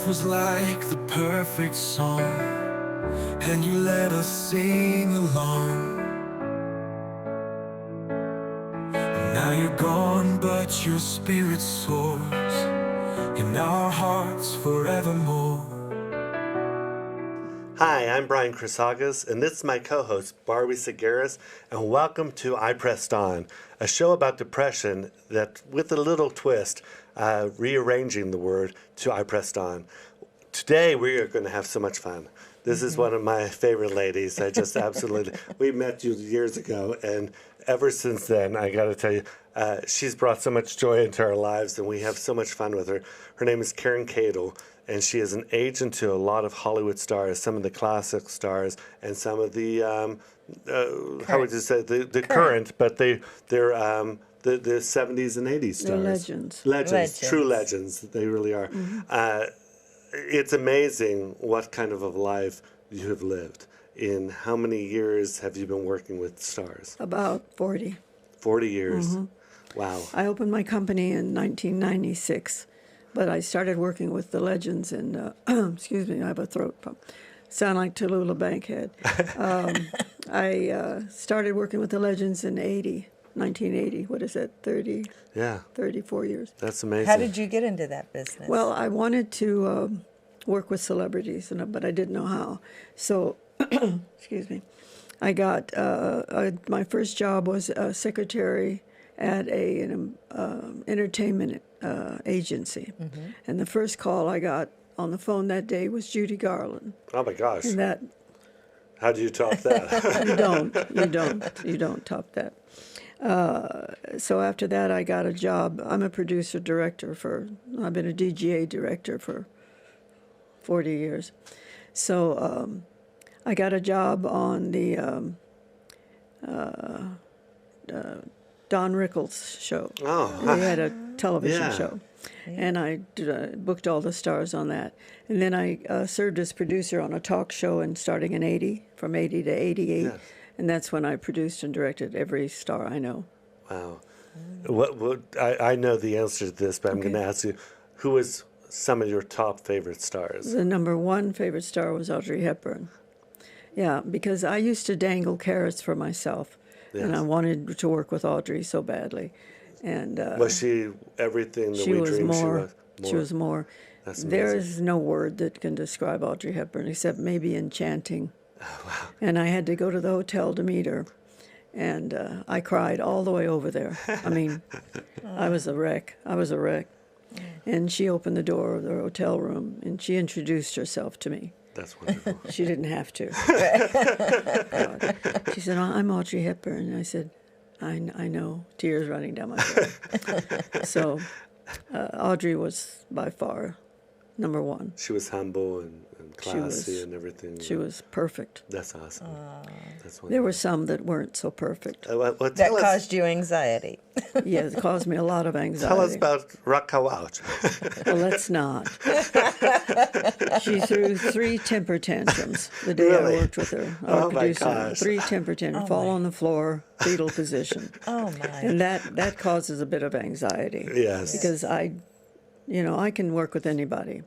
was like the perfect song, and you let us sing along. Now you're gone, but your spirit soars in our hearts forevermore. Hi, I'm Brian Chrysagas, and this is my co-host, Barbie Segueras, and welcome to I Pressed On, a show about depression that, with a little twist, rearranging the word to I Pressed On. Today, we are going to have so much fun. This is one of my favorite ladies. I just absolutely... We met you years ago, and ever since then, I got to tell you, she's brought so much joy into our lives, and we have so much fun with her. Her name is Karen Cadle, and she is an agent to a lot of Hollywood stars, some of the classic stars, and some of the, how would you say, the current, but they're the 70s and 80s stars. They're legends. Legends, true legends. They really are. Mm-hmm. It's amazing what kind of a life you have lived. In how many years have you been working with stars? About 40. 40 years. Mm-hmm. Wow. I opened my company in 1996, but I started working with the legends in, excuse me, I have a throat problem. Sound like Tallulah Bankhead. I started working with the legends in 1980. What is that, 30? Yeah. 34 years. That's amazing. How did you get into that business? Well, I wanted to work with celebrities, but I didn't know how. So, excuse me, I got, my first job was a secretary at an entertainment agency. Mm-hmm. And the first call I got on the phone that day was Judy Garland. Oh, my gosh. And that... How do you top that? You don't top that. So after that, I got a job. I'm a producer-director I've been a DGA director for 40 years. So I got a job on the Don Rickles show. Oh. They had a television show. And I booked all the stars on that. And then I served as producer on a talk show starting in 80, from 80 to 88. Yes. And that's when I produced and directed every star I know. Wow. I know the answer to this, but I'm going to ask you, who is some of your top favorite stars? The number one favorite star was Audrey Hepburn. Yeah, because I used to dangle carrots for myself. Yes. And I wanted to work with Audrey so badly. And was she everything that we dreamed she was? She was more. That's amazing. There is no word that can describe Audrey Hepburn except maybe enchanting. Oh, wow. And I had to go to the hotel to meet her. And I cried all the way over there. I mean, I was a wreck. And she opened the door of the hotel room, and she introduced herself to me. That's wonderful. She didn't have to. She said, I'm Audrey Hepburn. And I said, I know, tears running down my face. So Audrey was by far number one. She was humble and classy and everything. She was perfect. That's awesome. That's wonderful. There were some that weren't so perfect. That caused you anxiety. Yeah, it caused me a lot of anxiety. Tell us about Raquel Welch. Well, let's not. She threw 3 temper tantrums the day I worked with her. Oh, my gosh. 3 temper tantrums, fall on the floor, fetal position. Oh, my. And that causes a bit of anxiety. Yes. Because I can work with anybody.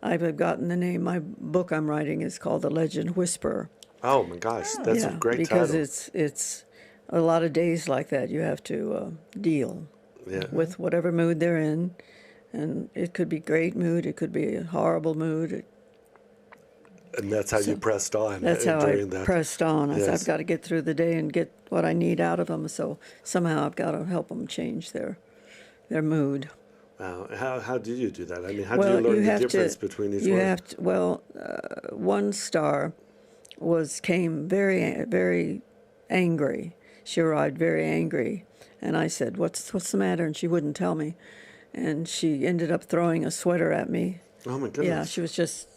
I've gotten the name. My book I'm writing is called The Legend Whisperer. Oh, my gosh. That's a great because title. Because it's a lot of days like that you have to deal with whatever mood they're in. And it could be great mood. It could be a horrible mood. And that's how you pressed on. That's how I pressed on. Yes. I've got to get through the day and get what I need out of them. So somehow I've got to help them change their mood. Wow. How do you do that? I mean, how do you learn the difference between each one? One star came very, very angry. She arrived very angry. And I said, what's the matter? And she wouldn't tell me. And she ended up throwing a sweater at me. Oh, my goodness. Yeah, she was just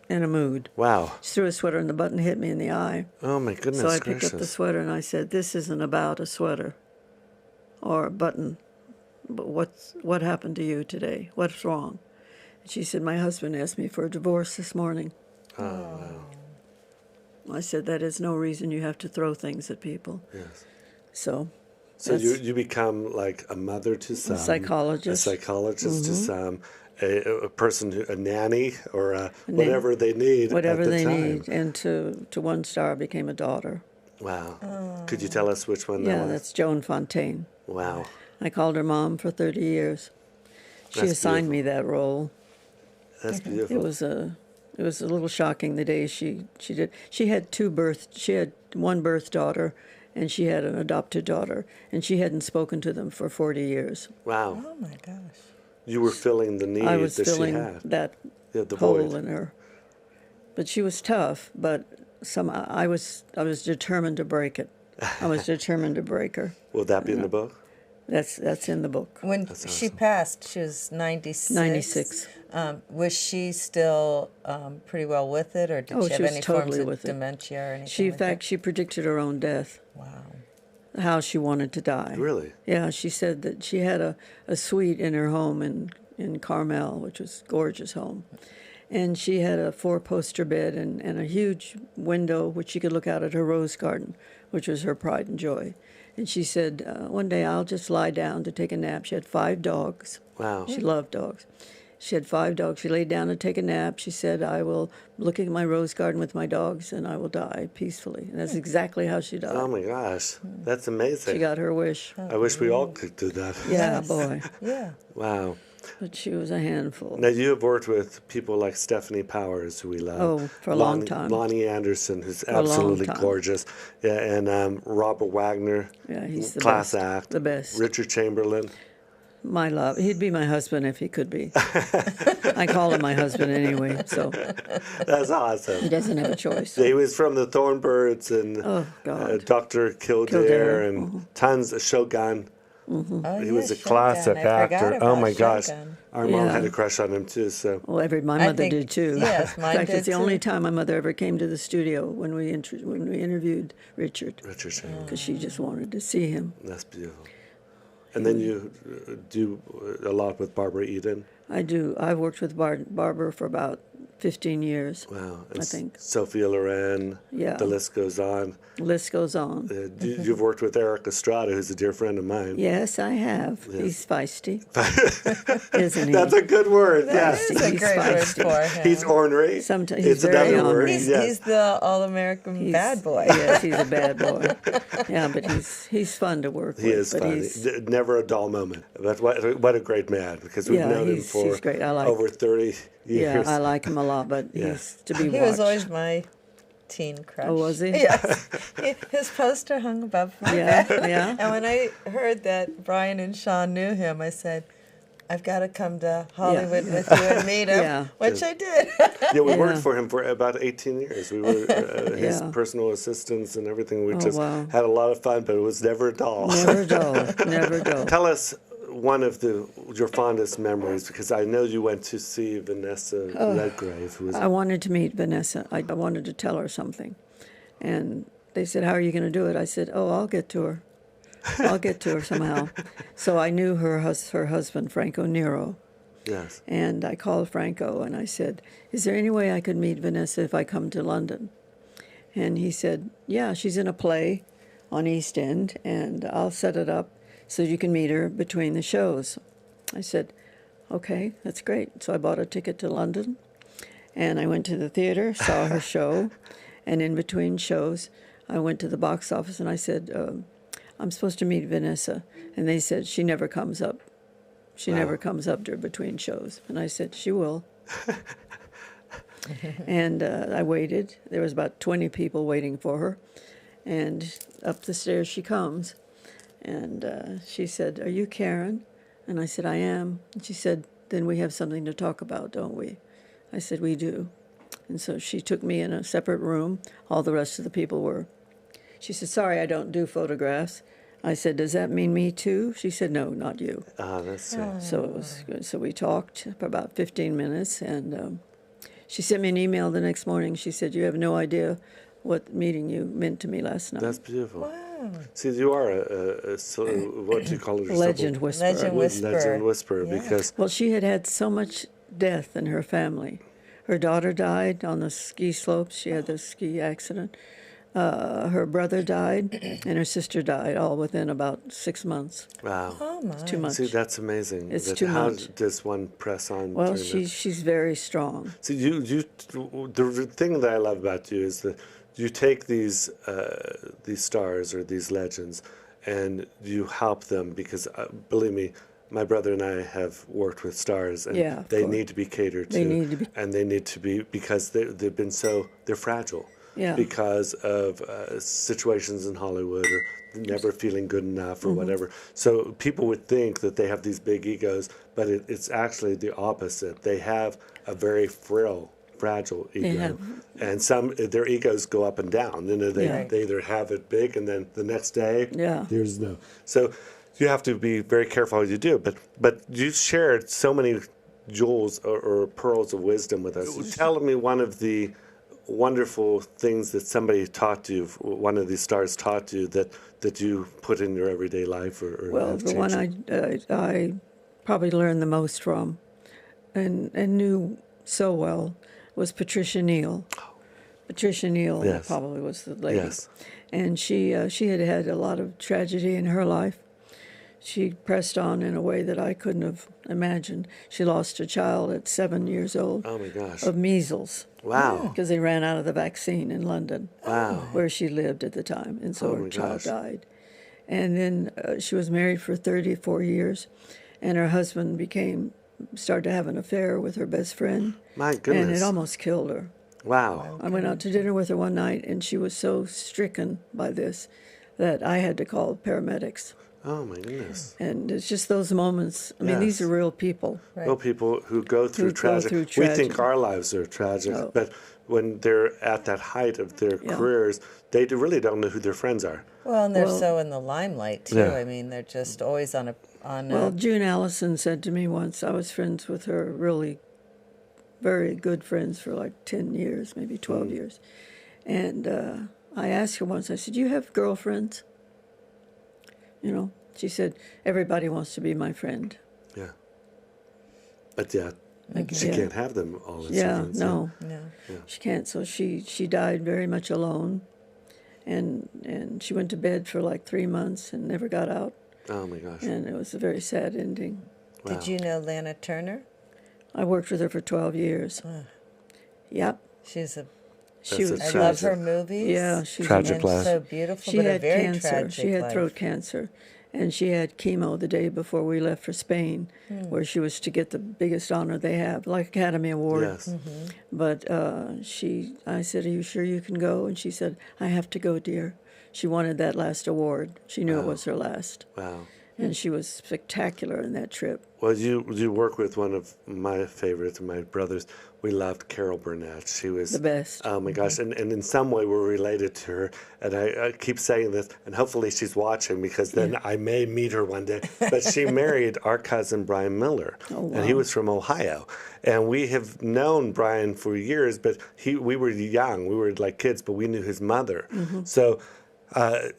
in a mood. Wow. She threw a sweater and the button hit me in the eye. Oh, my goodness So I gracious. picked up the sweater and I said, this isn't about a sweater or a button. But what happened to you today? What's wrong? And she said, my husband asked me for a divorce this morning. Oh, wow. I said, that is no reason you have to throw things at people. Yes. So you become like a mother to some. A psychologist. To some. a person, a nanny, or whatever they need Whatever at the they time. need. And to one star became a daughter. Wow. Could you tell us which one that Yeah, was? that's Joan Fontaine. Wow. I called her mom for 30 years. She That's assigned me that role. That's It beautiful. was a little shocking the day she did. She had one birth daughter, and she had an adopted daughter, and she hadn't spoken to them for 40 years. Wow. Oh my gosh. You were filling the need I was that she filling had. that Yeah, the hole void. in her. But she was tough. But I was determined to break it. I was determined to break her. Will that be in the book? That's in the book. When That's she awesome. passed, she was 96. 96. Was she still pretty well with it, or did Oh, she she have was any totally forms of with it. dementia or anything She, in like fact, she predicted her own death. that? Wow. How she wanted to die. Really? Yeah, she said that she had a suite in her home in Carmel, which was a gorgeous home. And she had a 4-poster bed and a huge window which she could look out at her rose garden, which was her pride and joy. And she said, one day I'll just lie down to take a nap. She had 5 dogs. Wow. She loved dogs. She had 5 dogs. She laid down to take a nap. She said, I will look at my rose garden with my dogs and I will die peacefully. And that's exactly how she died. Oh my gosh. That's amazing. She got her wish. I wish we all could do that. Yeah, Yes. boy. Yeah. Wow. But she was a handful. Now, you have worked with people like Stefanie Powers, who we love. Oh, for a long Loni- time. Loni Anderson, who's a long absolutely time. gorgeous. Yeah, and Robert Wagner, Yeah, he's the class best. act. The best. Richard Chamberlain. My love. He'd be my husband if he could be. I call him my husband anyway, so That's he awesome. doesn't have a choice. He was from the Thornbirds and Oh, God. Dr. Kildare Kildare, and tons of Shogun. Oh, He was a yes, classic Shogun. I forgot actor. Oh about my gosh. Shogun. Our mom Yeah. had a crush on him too. So Well, my I mother think- did too. yes, mine In fact, did it's the too. only time my mother ever came to the studio when we interviewed Richard, Richard Chamberlain. because she just wanted to see him. That's beautiful. And then you do a lot with Barbara Eden. I do. I've worked with Barbara for about 15 years. Wow. And I think. Sophia Loren. Yeah. The list goes on. The list goes on. You've worked with Eric Estrada, who's a dear friend of mine. Yes, I have. He's feisty, isn't he? That's a good word. That Yes. is a He's great word feisty. for him. He's ornery. Sometimes it's he's very another word. ornery. He's, Yes. he's the all-American bad boy. Yes, he's a bad boy. Yeah, but he's fun to work He with. is but funny. he's- Never a dull moment. But what a great man, because we've Yeah, known him he's for great. I like- over 30 Yeah, years. I like him a lot, but Yeah. he's to be He watched. was always my teen crush. Oh, was he? Yes. His poster hung above my Yeah, bed. yeah. And when I heard that Brian and Sean knew him, I said, I've got to come to Hollywood with you and meet him, Yeah. which I did. Yeah, we Yeah. worked for him for about 18 years. We were his Yeah. personal assistants and everything. We Oh, just wow. had a lot of fun, but it was never dull. Never dull, never dull. Tell us one of your fondest memories, because I know you went to see Vanessa Redgrave, who was I wanted to meet Vanessa. I wanted to tell her something. And they said, how are you going to do it? I said, oh, I'll get to her. I'll get to her somehow. So I knew her husband, Franco Nero. yes. And I called Franco and I said, is there any way I could meet Vanessa if I come to London? And he said, yeah, she's in a play on East End, and I'll set it up so you can meet her between the shows. I said, okay, that's great. So I bought a ticket to London, and I went to the theater, saw her show, and in between shows, I went to the box office and I said, I'm supposed to meet Vanessa. And they said, she never comes up. She Wow. never comes up during between shows. And I said, she will. And I waited. There was about 20 people waiting for her. And up the stairs she comes. And she said, are you Karen? And I said, I am. And she said, then we have something to talk about, don't we? I said, we do. And so she took me in a separate room. All the rest of the people were. She said, sorry, I don't do photographs. I said, does that mean me too? She said, no, not you. That's it. So it was good. So we talked for about 15 minutes, and she sent me an email the next morning. She said, you have no idea what meeting you meant to me last night. That's beautiful. Wow. See, you are what do you call it? Legend whisperer. Legend whisperer. Legend whisperer, Yeah. because Well, she had had so much death in her family. Her daughter died on the ski slopes. She had the ski accident. Her brother died, and her sister died, all within about 6 months. Wow. Oh my. It's too much. See, that's amazing. It's that too how much. does one press on? Well, through that? she's very strong. See, the thing that I love about you is that you take these stars or these legends, and you help them because, believe me, my brother and I have worked with stars, and Yeah, of they course. need to be catered to. They need to be. And they need to be, because they've been they're fragile. Yeah. Because of situations in Hollywood or never feeling good enough Mm-hmm. or whatever. So people would think that they have these big egos, but it's actually the opposite. They have a very fragile ego. have- And their egos go up and down. They Yeah. they either have it big and then the next day, Yeah. there's no. So you have to be very careful what you do. But you shared so many jewels or pearls of wisdom with us. Tell me one of the wonderful things that somebody taught you, one of these stars taught you that you put in your everyday life or Well, have the one changed. I probably learned the most from and knew so well was Patricia Neal. Patricia Neal Yes. probably was the lady. Yes. And she had had a lot of tragedy in her life. She pressed on in a way that I couldn't have imagined. She lost a child at 7 years old Oh my gosh. of measles. Wow. Because they ran out of the vaccine in London, Wow. where she lived at the time, and so Oh her my child gosh. died. And then she was married for 34 years, and her husband started to have an affair with her best friend, My and goodness. it almost killed her. Wow. I went out to dinner with her one night, and she was so stricken by this that I had to call paramedics. Oh my goodness. And it's just those moments. I mean, these Yes. are real people. Right. Well, people who go through tragic. through We think tragedy. our lives are tragic, Oh. but when they're at that height of their Yeah. careers, they really don't know who their friends are. Well, and they're Well- so in the limelight too. Yeah. I mean, they're just always on Well, June Allison said to me once, I was friends with her, really very good friends for like 10 years, maybe 12 years. And I asked her once, I said, "Do you have girlfriends?" You know, she said, "Everybody wants to be my friend." Yeah. But yeah, she Yeah. can't have them all as Yeah, friends. no, no. she can't. So she died very much alone. And she went to bed for like 3 months and never got out. Oh my gosh. And it was a very sad ending. Wow. Did you know Lana Turner? I worked with her for 12 years. Yep. She's a. She That's a was. I tragic- love her movies. Yeah, she's Tragic and life. so beautiful, She but a had very cancer. tragic She had life. throat cancer, and she had chemo the day before we left for Spain, where she was to get the biggest honor they have, like Academy Award. Yes. But I said, "Are you sure you can go?" And she said, "I have to go, dear." She wanted that last award. She knew it was her last, Wow. and she was spectacular in that trip. Well, you work with one of my favorites, my brothers. We loved Carol Burnett. She was The best. Oh my gosh! And in some way we're related to her. And I keep saying this, and hopefully she's watching because then I may meet her one day. But she married our cousin Brian Miller, and he wow. was from Ohio. And we have known Brian for years, but we were young. We were like kids, but we knew his mother. So.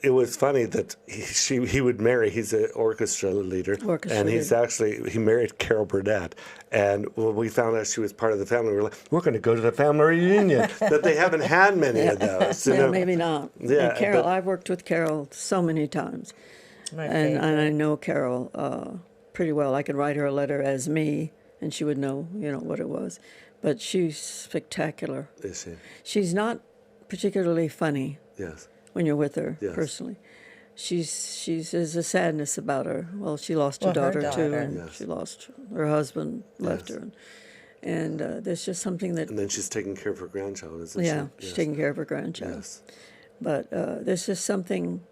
It was funny that he would marry. He's an orchestra leader, and he married Carol Burnett. And when we found out she was part of the family, we were like, "We're going to go to the family reunion." But they haven't had many of those. You Yeah, know? maybe not. Yeah, And Carol, but- I've worked with Carol so many times, My and favorite. I know Carol pretty well. I could write her a letter as me, and she would know, what it was. But she's spectacular. Is she? She's not particularly funny Yes. when you're with her Yes. personally. There's a sadness about her. Well, she lost Well, a her daughter too, daughter. and Yes. she lost her husband, left Yes. her, and there's just something that And then she's taking care of her grandchild, isn't yeah, she? she's taking care of her grandchild. Yes. But there's just something.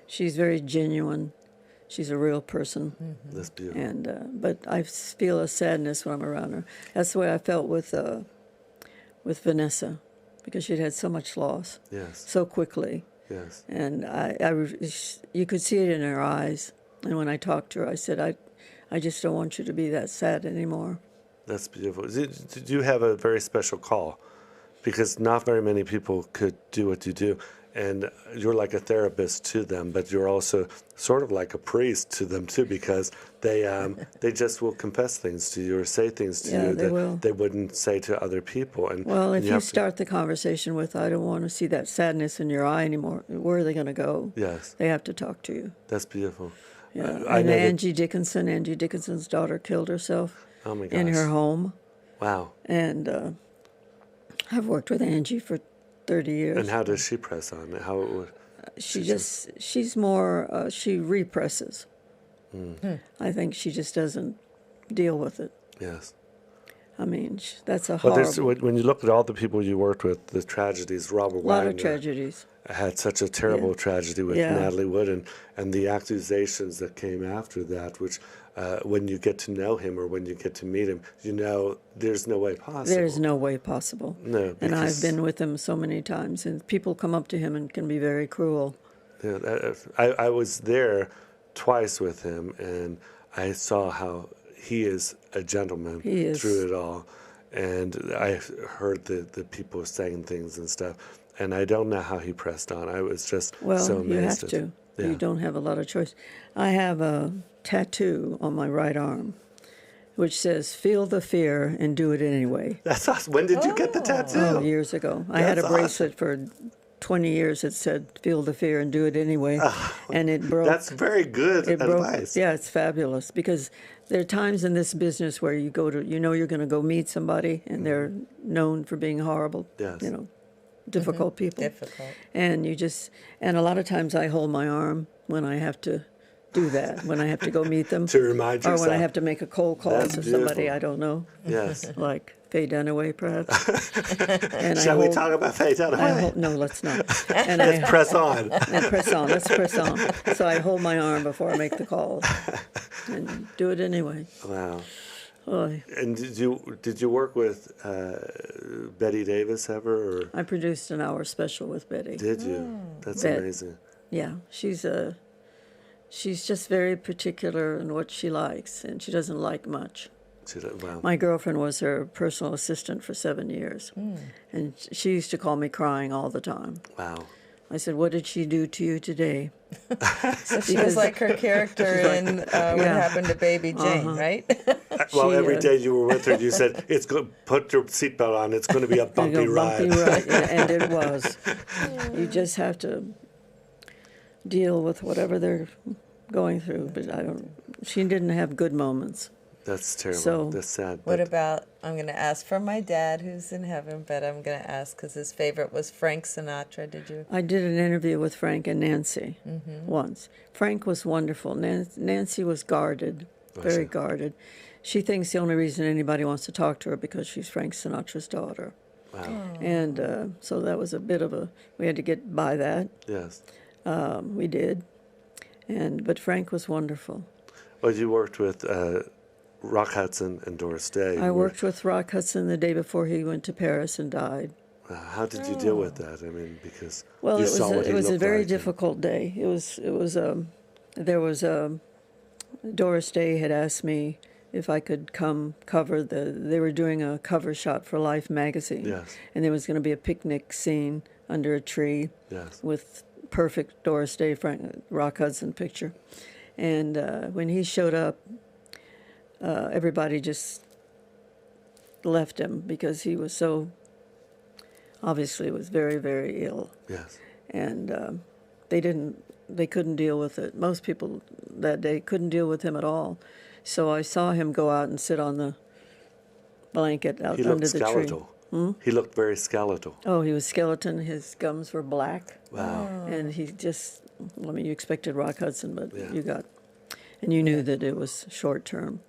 She's very genuine. She's a real person, That's beautiful. and but I feel a sadness when I'm around her. That's the way I felt with Vanessa, because she'd had so much loss Yes. so quickly, Yes. and you could see it in her eyes. And when I talked to her, I said, I just don't want you to be that sad anymore. That's beautiful. Did you have a very special call? Because not very many people could do what you do. and you're like a therapist to them, but you're also sort of like a priest to them too, because they just will confess things to you or say things to Yeah, you they that will. they wouldn't say to other people. And Well, and if you have to- start the conversation with, I don't want to see that sadness in your eye anymore, where are they going to go? yes, They have to talk to you. that's beautiful. Yeah. I And know that- Angie Dickinson's daughter killed herself Oh my in gosh! her home. Wow. And I've worked with Angie for 30 years. And how does she press on? How it would? She's more, she represses. Mm. I think she just doesn't deal with it. Yes. I mean, that's a Well, horrible, when you look at all the people you worked with, the tragedies, Robert lot Wagner of tragedies. had such a terrible tragedy with Yeah. Natalie Wood, and the accusations that came after that, which when you get to know him or when you get to meet him, you know there's no way possible. There's no way possible. No, And I've because- been with him so many times, and people come up to him and can be very cruel. Yeah, I was there twice with him, and I saw how he is a gentleman He is. through it all. And I heard the people saying things and stuff, and I don't know how he pressed on. I was just Well, so amazed. you have at- to. Yeah. You don't have a lot of choice. I have a tattoo on my right arm which says, "Feel the fear and do it anyway." That's awesome. When did you get the tattoo? Oh, years ago. I had a That's bracelet for 20 years that said, "Feel the fear and do it anyway." And it broke. That's very good It broke. advice. Yeah, it's fabulous, because there are times in this business where you go to, you're going to go meet somebody and they're known for being horrible, Yes. difficult people. Difficult. And and a lot of times I hold my arm when I have to do that, when I have to go meet them. To remind Or when I yourself. have to make a cold call That's to somebody beautiful. I don't know, Yes. like Faye Dunaway, perhaps. And Shall we talk about Faye Dunaway? No, let's not. And I Press on. and press on. Let's press on. So I hold my arm before I make the call, and do it anyway. Wow. Oy. And did you work with Bette Davis ever, or I produced an hour special with Betty. did you? That's Bet. amazing. Yeah, she's just very particular in what she likes, and she doesn't like much. Wow. My girlfriend was her personal assistant for 7 years, and she used to call me crying all the time. Wow. I said, "What did she do to you today?" So she was like her character in What Yeah. Happened to Baby Jane, right? Well, She, every day you were with her, you said, "It's good. Put your seatbelt on. It's going to be a You bumpy go, ride." bumpy ride, and it was. You just have to deal with whatever they're going through. But she didn't have good moments. That's terrible. So- That's sad. What but- about, I'm going to ask for my dad who's in heaven, but I'm going to ask because his favorite was Frank Sinatra. Did you? I did an interview with Frank and Nancy once. Frank was wonderful. Nancy was guarded, very guarded. She thinks the only reason anybody wants to talk to her because she's Frank Sinatra's daughter. Wow. And so that was a bit of we had to get by that. Yes. We did. But Frank was wonderful. Well, you worked with Rock Hudson and Doris Day. I worked with Rock Hudson the day before he went to Paris and died. How did you deal with that? I mean, because Well, you it saw what he was a looked very like. difficult day. There was Doris Day had asked me if I could come cover they were doing a cover shot for Life magazine. Yes. And there was going to be a picnic scene under a tree Yes. with perfect Doris Day, Rock Hudson picture. And when he showed up, everybody just left him because he was obviously was very, very ill. Yes. And they couldn't deal with it. Most people that day couldn't deal with him at all. So I saw him go out and sit on the blanket out He under looked the skeletal. tree. He looked very skeletal. Oh, he was skeleton. His gums were black. Wow. And he just, you expected Rock Hudson, but Yeah. you knew that it was short term.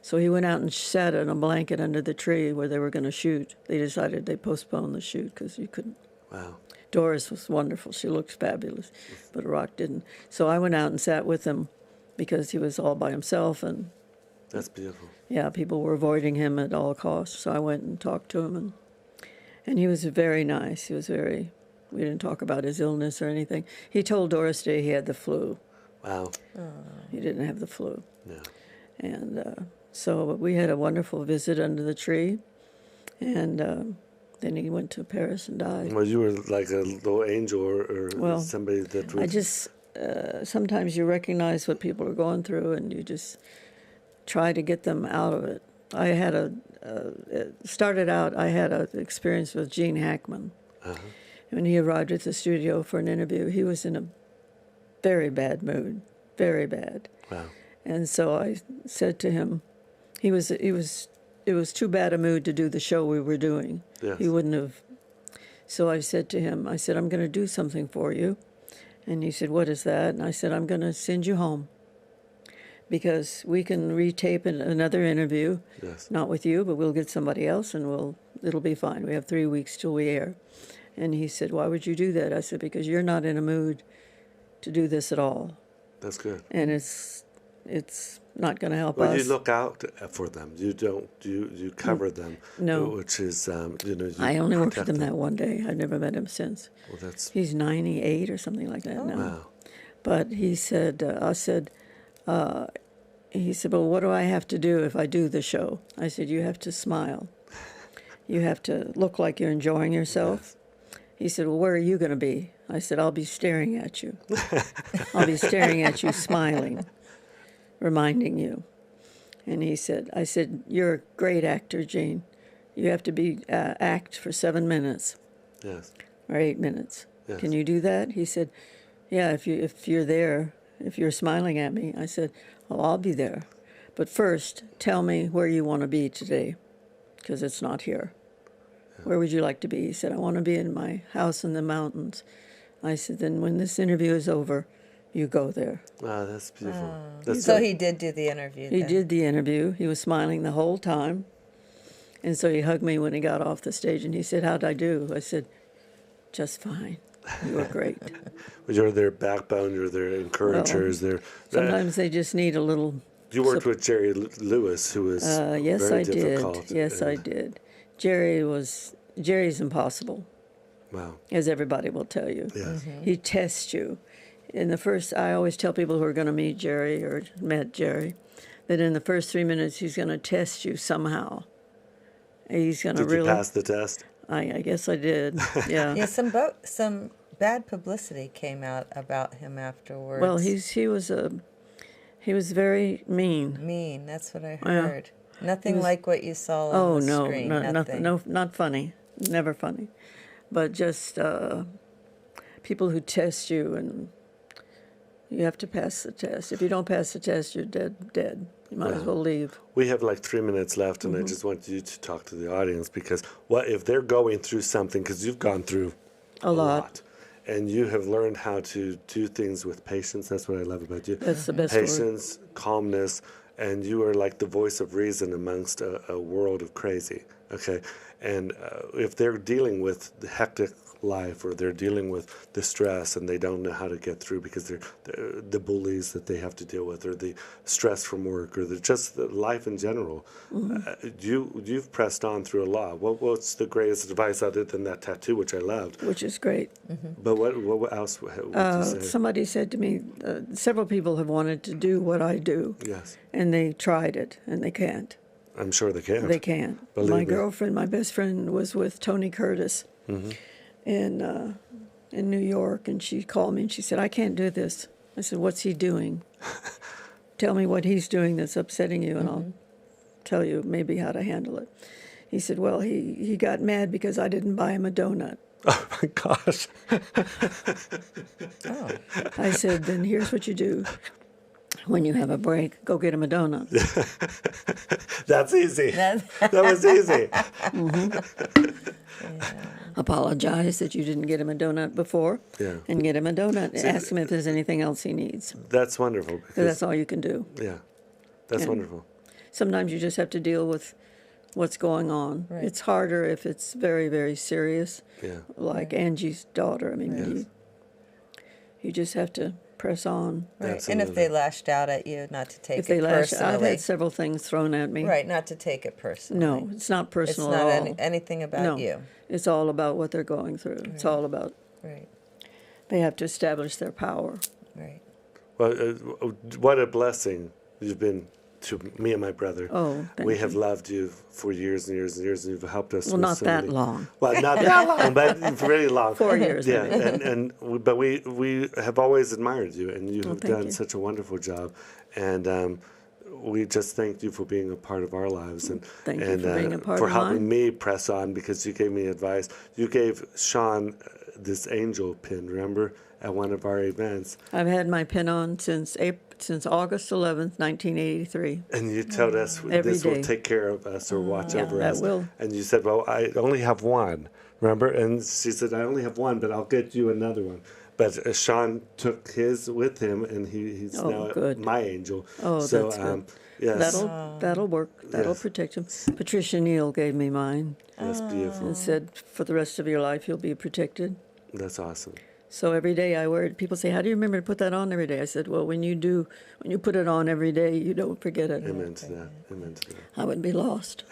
So he went out and sat on a blanket under the tree where they were going to shoot. They decided they postponed the shoot because you couldn't. Wow. Doris was wonderful. She looked fabulous, but Rock didn't. So I went out and sat with him because he was all by himself, and That's beautiful. people were avoiding him at all costs. So I went and talked to him, and he was very nice. We didn't talk about his illness or anything. He told Doris Day he had the flu. Wow. He didn't have the flu. No. And so we had a wonderful visit under the tree, and Then he went to Paris and died. Well, you were like a little angel or Well, somebody that was... I just, sometimes you recognize what people are going through and you just try to get them out of it. I had I had an experience with Gene Hackman. When he arrived at the studio for an interview, he was in a very bad mood, very bad. Wow. And so I said to him, it was too bad a mood to do the show we were doing. Yes. He wouldn't have. So I said to him, I'm going to do something for you. And he said, what is that? And I said, I'm going to send you home because we can retape another interview, Yes. not with you, but we'll get somebody else and it'll be fine. We have 3 weeks till we air. And he said, why would you do that? I said, because you're not in a mood to do this at all. That's good. And it's not going to help Well, us. you look out for them. You don't. You cover them. No. Which is you I only worked with protect him that one day. I've never met him since. Well, that's He's 98 or something like that now. wow. But he said, he said, well, what do I have to do if I do the show? I said, you have to smile. You have to look like you're enjoying yourself. He said, well, where are you going to be? I said, I'll be staring at you. I'll be staring at you, smiling, reminding you. And I said, you're a great actor, Gene. You have to be act for 7 minutes Yes. or 8 minutes. Yes. Can you do that? He said, yeah, if you're there, if you're smiling at me. I said, well, I'll be there. But first, tell me where you want to be today, because it's not here. Where would you like to be? He said, I want to be in my house in the mountains. I said, then when this interview is over, you go there. Wow, that's beautiful. That's So he did do the interview. He then. did the interview. He was smiling the whole time. And so he hugged me when he got off the stage, and he said, how'd I do? I said, just fine. You were great. You're their backbone. You're their encouragers. Sometimes they just need a little... You worked with Jerry Lewis, who was yes, very I difficult. did. Yes, I did. Jerry's impossible, Wow. as everybody will tell you. Yes. He tests you. I always tell people who are going to meet Jerry or met Jerry that in the first 3 minutes he's going to test you somehow. He's going to Did really... you pass the test? I guess I did. Yeah. Yeah, some bad publicity came out about him afterwards. Well, he was very mean. Mean. That's what I Yeah. heard. Nothing like what you saw on Oh the no, screen. nothing. No, not funny. Never funny. But just people who test you, and you have to pass the test. If you don't pass the test, you're dead. You might as well leave. We have like 3 minutes left, and I just want you to talk to the audience, because what if they're going through something, because you've gone through A lot. and you have learned how to do things with patience. That's what I love about you. That's the best word. Patience, calmness, and you are like the voice of reason amongst a world of crazy. Okay, and if they're dealing with the hectic life, or they're dealing with the stress and they don't know how to get through because they're the bullies that they have to deal with, or the stress from work, or just the life in general, you've pressed on through a lot. What's the greatest advice other than that tattoo, which I loved? Which is great. But what else would you say? Somebody said to me, several people have wanted to do what I do, Yes, and they tried it, and they can't. I'm sure they can. They can't. Believe My me. girlfriend, my best friend, was with Tony Curtis in New York, and she called me and she said, I can't do this. I said, what's he doing? Tell me what he's doing that's upsetting you, and I'll tell you maybe how to handle it. He said, well, he got mad because I didn't buy him a donut. Oh my gosh. I said, then here's what you do. When you have a break, go get him a donut. That's easy. That was easy. Apologize that you didn't get him a donut before, Yeah. and get him a donut. Ask him if there's anything else he needs. That's wonderful. 'Cause that's all you can do. Yeah, that's And wonderful. Sometimes you just have to deal with what's going on. Right. It's harder if it's very, very serious, Yeah. like Angie's daughter. I mean, Yes. you just have to press on. Right. And Absolutely. if they lashed out at you, not to take If they it lash, personally. I've had several things thrown at me. Right, not to take it personally. No, it's not It's personal not at all. anything about No, you. it's all about what they're going through. It's all about Right, they have to establish their power. right. Well, what a blessing you've been to me and my brother. Oh, thank we have you. loved you for years and years and years, and you've helped us. Well, with not so that many- long. Well, not that long, but very long. 4 years, Yeah, maybe. but we have always admired you, and you have thank done you. such a wonderful job, and we just thank you for being a part of our lives, and Thank you and for being a part for of helping mine. me press on because you gave me advice. You gave Sean this angel pin, remember, at one of our events, I've had my pin on since August 11th, 1983. and you told us Every this will day. take care of us or watch Yeah, over that us. will. And you said, well, I only have one, remember? And she said, I only have one, but I'll get you another one. But Sean took his with him, and he's Oh, now good. my angel. Oh, so, that's good. yes, That'll work. That'll Yes. protect him. Patricia Neal gave me mine that's beautiful. and said, for the rest of your life, you'll be protected. That's awesome. So every day I wear it. People say, how do you remember to put that on every day? I said, well, when you put it on every day, you don't forget it. Amen to that. Amen to that. I would be lost.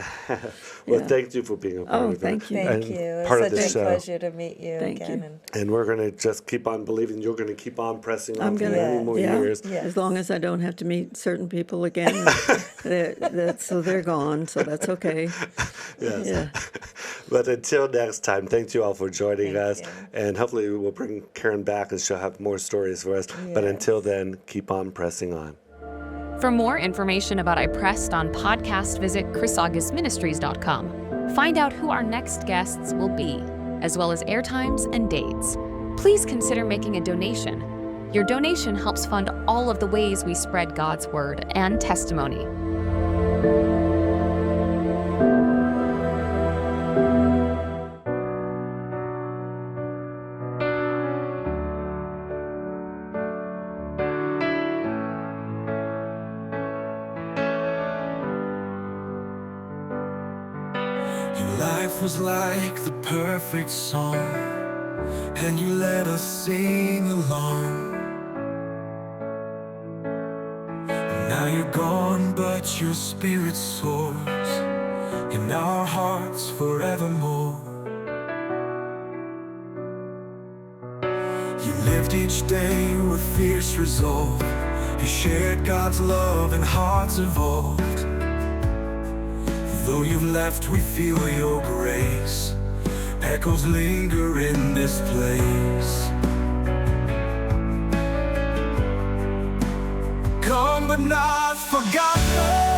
Well, Yeah. thank you for being a part Oh, of it. thank you. Thank and you. It part was of the such a show. pleasure to meet you Thank again. you. And And we're going to just keep on believing. You're going to keep on pressing on I'm for gonna, many more yeah, years. Yeah. as long as I don't have to meet certain people again. So they're gone, so that's okay. Yes. Yeah. But until next time, thank you all for joining Thank us. you. And hopefully we'll bring Karen back and she'll have more stories for us. But Yes. until then, keep on pressing on. For more information about I Pressed On podcast, visit chrisaugustministries.com. Find out who our next guests will be, as well as airtimes and dates. Please consider making a donation. Your donation helps fund all of the ways we spread God's word and testimony. Your life was like the perfect song, and you let us sing along. Now you're gone, but your spirit soars in our hearts forevermore. You lived each day with fierce resolve. You shared God's love and hearts evolved. Though you've left, we feel your grace. Echoes linger in this place. Come but not forgotten.